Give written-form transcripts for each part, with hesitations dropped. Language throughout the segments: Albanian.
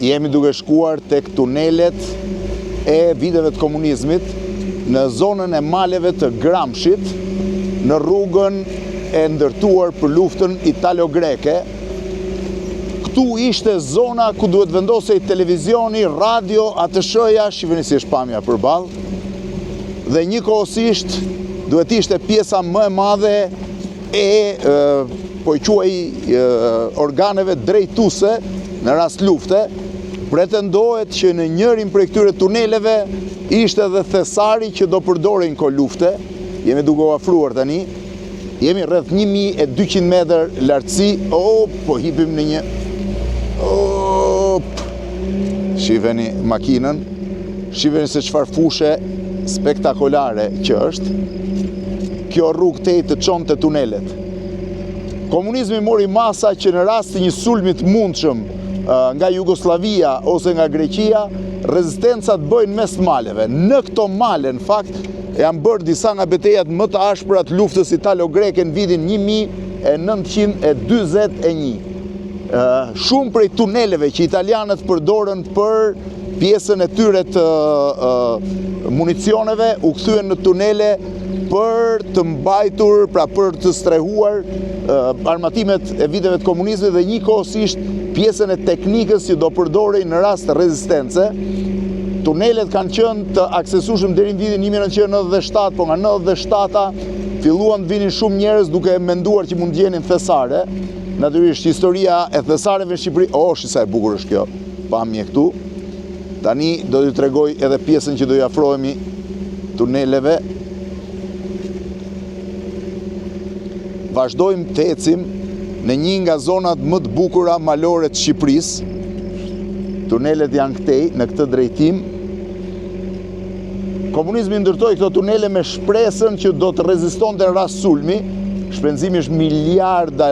jemi duke shkuar tek tunelet e viteve të komunizmit në zonën e maleve të Gramshit, në rrugën e ndërtuar për luftën italo-greke. Këtu ishte zona ku duhet vendosej televizioni, radio, ATSH-ja, shifeni si është pamja përballë, dhe njëkohësisht duhet ishte pjesa më e madhe e po i quaj organeve drejtuese në rast lufte. Pretendohet që në njërin prej këtyre tuneleve ishte edhe thesari që do përdorin ko lufte. Jemi duke u afruar tani. Jemi rreth 1200 metër lartësi. Po hipim në një... Shifeni makinën. Shifeni se çfarë fushe spektakolare që është. Kjo rrugë tej të çon te tunelet. Komunizmi mori masa që në rast të një sulmi të mundshëm nga Jugoslavia ose nga Greqia, rezistencat bëjnë mes maleve. Në këto male, në fakt, janë bërë disa nga betejat më të ashpra të luftës italo-greke në vitin 1941. Shumë prej tuneleve që italianët përdorën për pjesën e tyre të municioneve u kthyen në tunele për të mbajtur, pra për të strehuar armatimet e viteve të komunizmit dhe njëkohësisht pjesën e teknikës që do përdorej në rast të rezistence. Tunelet kanë qenë të aksesueshëm deri në vitin 1997, po nga 97-a filluan të vinin shumë njerëz duke menduar që mund gjenin thesare. Natyrisht historia e thesareve në Shqipëri, sa e bukur është kjo, pamje këtu. Tani do t'ju tregoj edhe pjesën që do i afrohemi tuneleve. Vazhdojmë të ecim në një nga zonat më të bukura malore të Shqipërisë. Tunelet janë këtej, në këtë drejtim. Komunizmi ndërtoi këto tunele me shpresën që do të rezistonte në rast sulmi. Shpenzimi është miliarda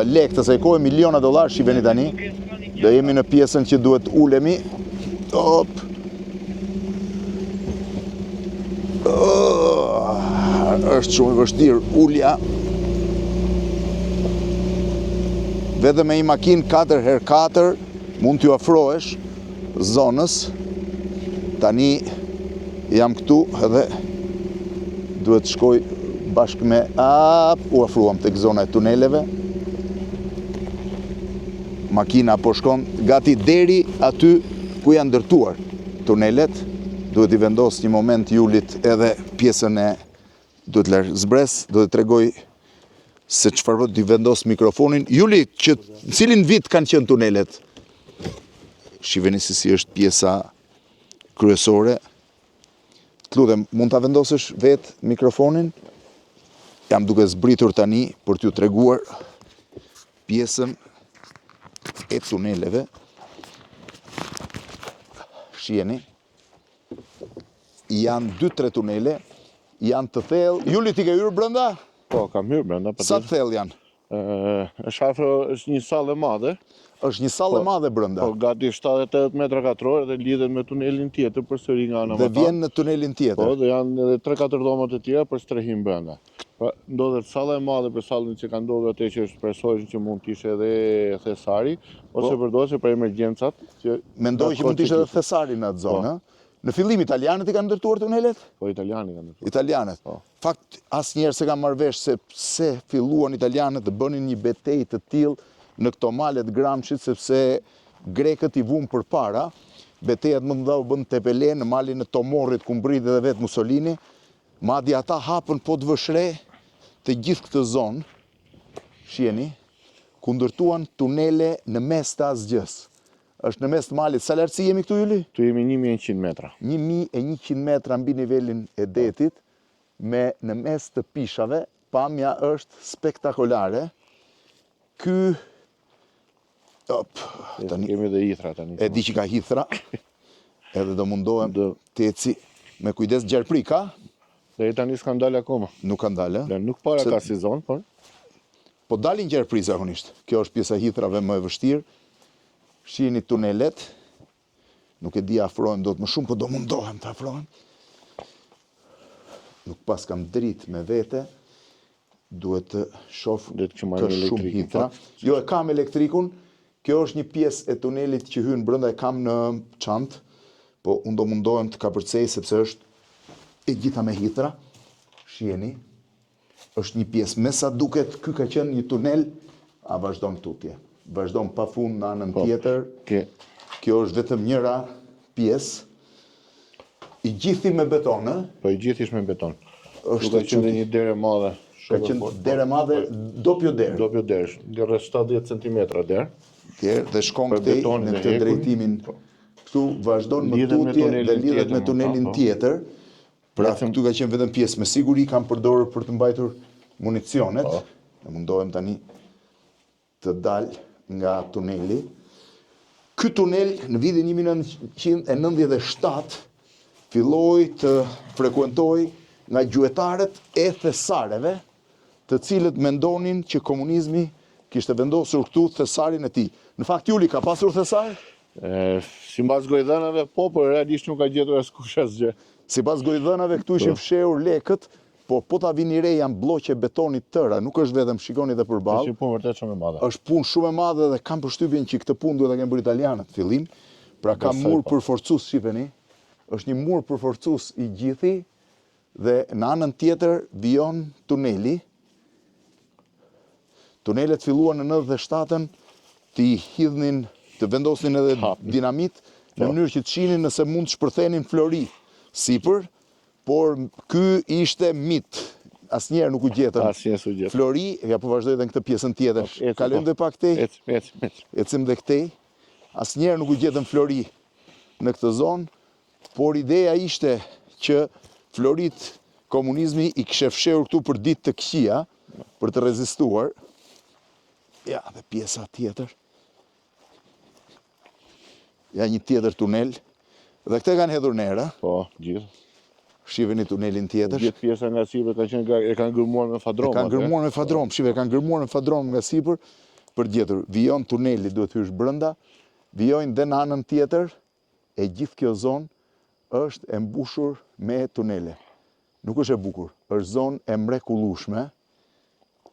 lekë, të saj kohe miliona dollar, shifeni tani. Do jemi në pjesën që duhet ulemi. Është shumë i vështirë ulja. Vetëm me një makinë 4x4 mund t'ju afrohesh zonës. Tani jam këtu edhe duhet shkoj bashkë me... u afruam tek zona e tuneleve. Makina po shkon gati deri aty ku janë ndërtuar tunelet. Duhet i vendos një moment Julit edhe pjesën e... duhet lërë zbres, duhet tregoj se çfarë t'i vendos mikrofonin. Juli, në cilin vit kanë qenë tunelet? Shifeni se si është pjesa kryesore. Të lutem, mund ta vendosësh vetë mikrofonin? Jam duke zbritur tani për t'ju treguar pjesën e tuneleve. Shiheni. Janë 2-3 tunele, janë të thellë. Juli, ti ke hyrë brenda? Po, kam hyrë brenda. Sa të thellë janë? Është një sallë e madhe. Është një sallë e madhe brenda. Po, gati 70-80 metra katror dhe lidhen me tunelin tjetër përsëri nga ana. Dhe vjen në tunelin tjetër. Po, dhe janë edhe 3-4 dhoma të tjera për strehim brenda. Pra, ndodhet salla e madhe për sallën që ka ndodhur atë që shpresoheshin që mund të ishte edhe thesari, ose përdohet për emergjencat. Mendoj që mund të ishte edhe thesari në atë zonë. Në fillim italianët i kanë ndërtuar tunelet? Po, italianët i kanë ndërtuar. Italianët. Fakt, asnjëherë se kam marrë vesh se pse filluan italianët të bënin një betejë të tillë në këto male të Gramshit, sepse grekët i vunë përpara. Betejat më të mëdha u bën te Pele në malin e Tomorrit ku mbriti edhe vet Mussolini. Madje ata hapën po të vëshre të gjithë këtë zonë. Shiheni, ku ndërtuan tunele në mes të asgjës. Është në mes të malit. Sa lartësi jemi këtu, Juli? Këtu jemi 1100 metra. 1100 metra mbi nivelin e detit, me në mes të pishave, pamja është spektakolare. Ky... Kemi dhe hithra tani. E di që ka hithra, edhe do mundohem të eci me kujdes. Gjerpri ka? Dhe tani s'kan dalë akoma. Nuk kanë dalë? Nuk para ka sezon, por... Po dalin gjerpri zakonisht. Kjo është pjesa hithrave më e vështirë. Shiheni tunelet. Nuk e di afrohem do të më shumë, po do mundohem të afrohem. Nuk pas kam dritë me vete. Duhet të shoh të shumë hitra. Jo, e kam elektrikun. Kjo është një pjesë e tunelit që hyn brenda, e kam në çantë, po unë do mundohem të kapërcej sepse është e gjitha me hitra. Shiheni, është një pjesë. Me sa duket, ky ka qenë një tunel, a vazhdon tutje. Vazhdon pafund në anën tjetër. Kjo është vetëm njëra pjesë. I gjithi me beton, ë? Po i gjithi është me beton. Është ka qenë një derë e madhe. Ka qenë derë e madhe, doppio derë. Doppio derë, rreth 70 cm derë. Dhe shkon këtej në këtë drejtimin. Këtu vazhdon më tutje dhe lidhet me tunelin tjetër. Pra këtu ka qenë vetëm pjesë. Me siguri kanë përdorur për të mbajtur municionet. Ne mundohem tani të dal nga tuneli. Ky tunel në vitin 1997 filloi të frekuentoi nga gjuetarët e thesareve, të cilët mendonin që komunizmi kishte vendosur këtu thesarin e tij. Në fakt Juli ka pasur thesar? Sipas gojdhënave po, por realisht nuk ka gjetur askush asgjë. Sipas gojdhënave këtu ishin fshehur lekët, po ta vini re janë bloqe betonit tëra, nuk është vetëm, shikoni dhe përballë. Është punë vërtet shumë e madhe. Është punë shumë e madhe dhe kam përshtypjen që këtë punë duhet ta kenë bërë italianët në fillim. Pra ka mur përforcues, shiheni. Është një mur përforcues i gjithi dhe në anën tjetër vijon tuneli. Tunelet filluan në 97-ën të hidhnin, të vendosnin edhe dinamit në mënyrë që të shihnin nëse mund të shpërthenin Flori sipër, por ky ishte mit. Asnjëherë nuk u gjetën. Asnjëherë u gjetën. Flori, ja po vazhdoj edhe në këtë pjesën tjetër. Kalojmë dhe pak këtej. Ecim dhe këtej. Asnjëherë nuk u gjetën Flori në këtë zonë, por ideja ishte që Florit komunizmi i kishe fshehur këtu për ditë të këqija, për të rezistuar. Ja, dhe pjesa tjetër. Ja, një tjetër tunel. Dhe këte kanë hedhur nera. Po, gjithë. Shiheni tunelin tjetër. Gjithë pjesa nga sipër e kanë gërmuar me fadrom. E kanë gërmuar me fadrom, e kanë gërmuar me fadrom nga sipër për gjetur. Vijon tuneli, duhet hysh brenda, vijojnë dhe në anën tjetër, e gjithë kjo zonë është e mbushur me tunele. Nuk është e bukur, është zonë e mrekullueshme.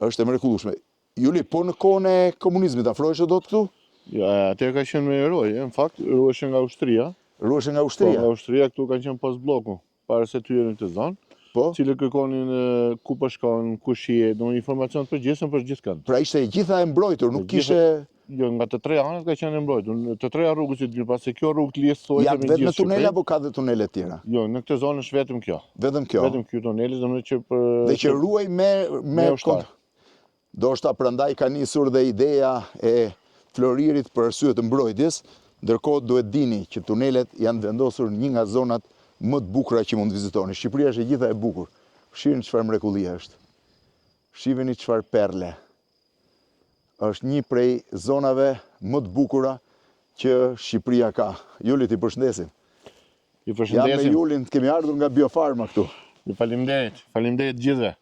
Është e mrekullueshme. Juli, po në kohën e komunizmit afroheshe dot këtu? Ja, atëherë ka qenë me eroj, në fakt, ruheshe nga Austria. Ruheshe nga Austria? Po, nga Austria këtu kanë qenë pas bloku, para se të hyrë në këtë zonë. Po? Cilë kërkonin ku po shkon, ku shihet, domethënë informacion të përgjithshëm për gjithkund. Pra ishte e gjitha e mbrojtur, nuk kishe... Jo, nga të treja anët ka qenë e mbrojtur. Të treja rrugës që të pasi kjo rrugë të lidh thojë me gjithë. Ja, vetëm në tunel apo ka dhe tunele tjera? Jo, në këtë zonë është vetëm kjo. Vetëm kjo. Vetëm ky tuneli, domethënë që për dhe që ruaj me ushtar. Do shta prandaj ka nisur dhe ideja e Floririt për arsye të mbrojtjes, ndërkohë duhet dini që tunelet janë vendosur një nga zonat më të bukura që mund të vizitoni. Shqipëria është e gjitha e bukur. Shihni çfarë mrekullie është. Shihni çfarë perle. Është një prej zonave më të bukura që Shqipëria ka. Juli, ti përshëndesim. Ju përshëndesim. Jam me Julin, kemi ardhur nga Biofarma këtu. Ju faleminderit. Faleminderit gjithëve.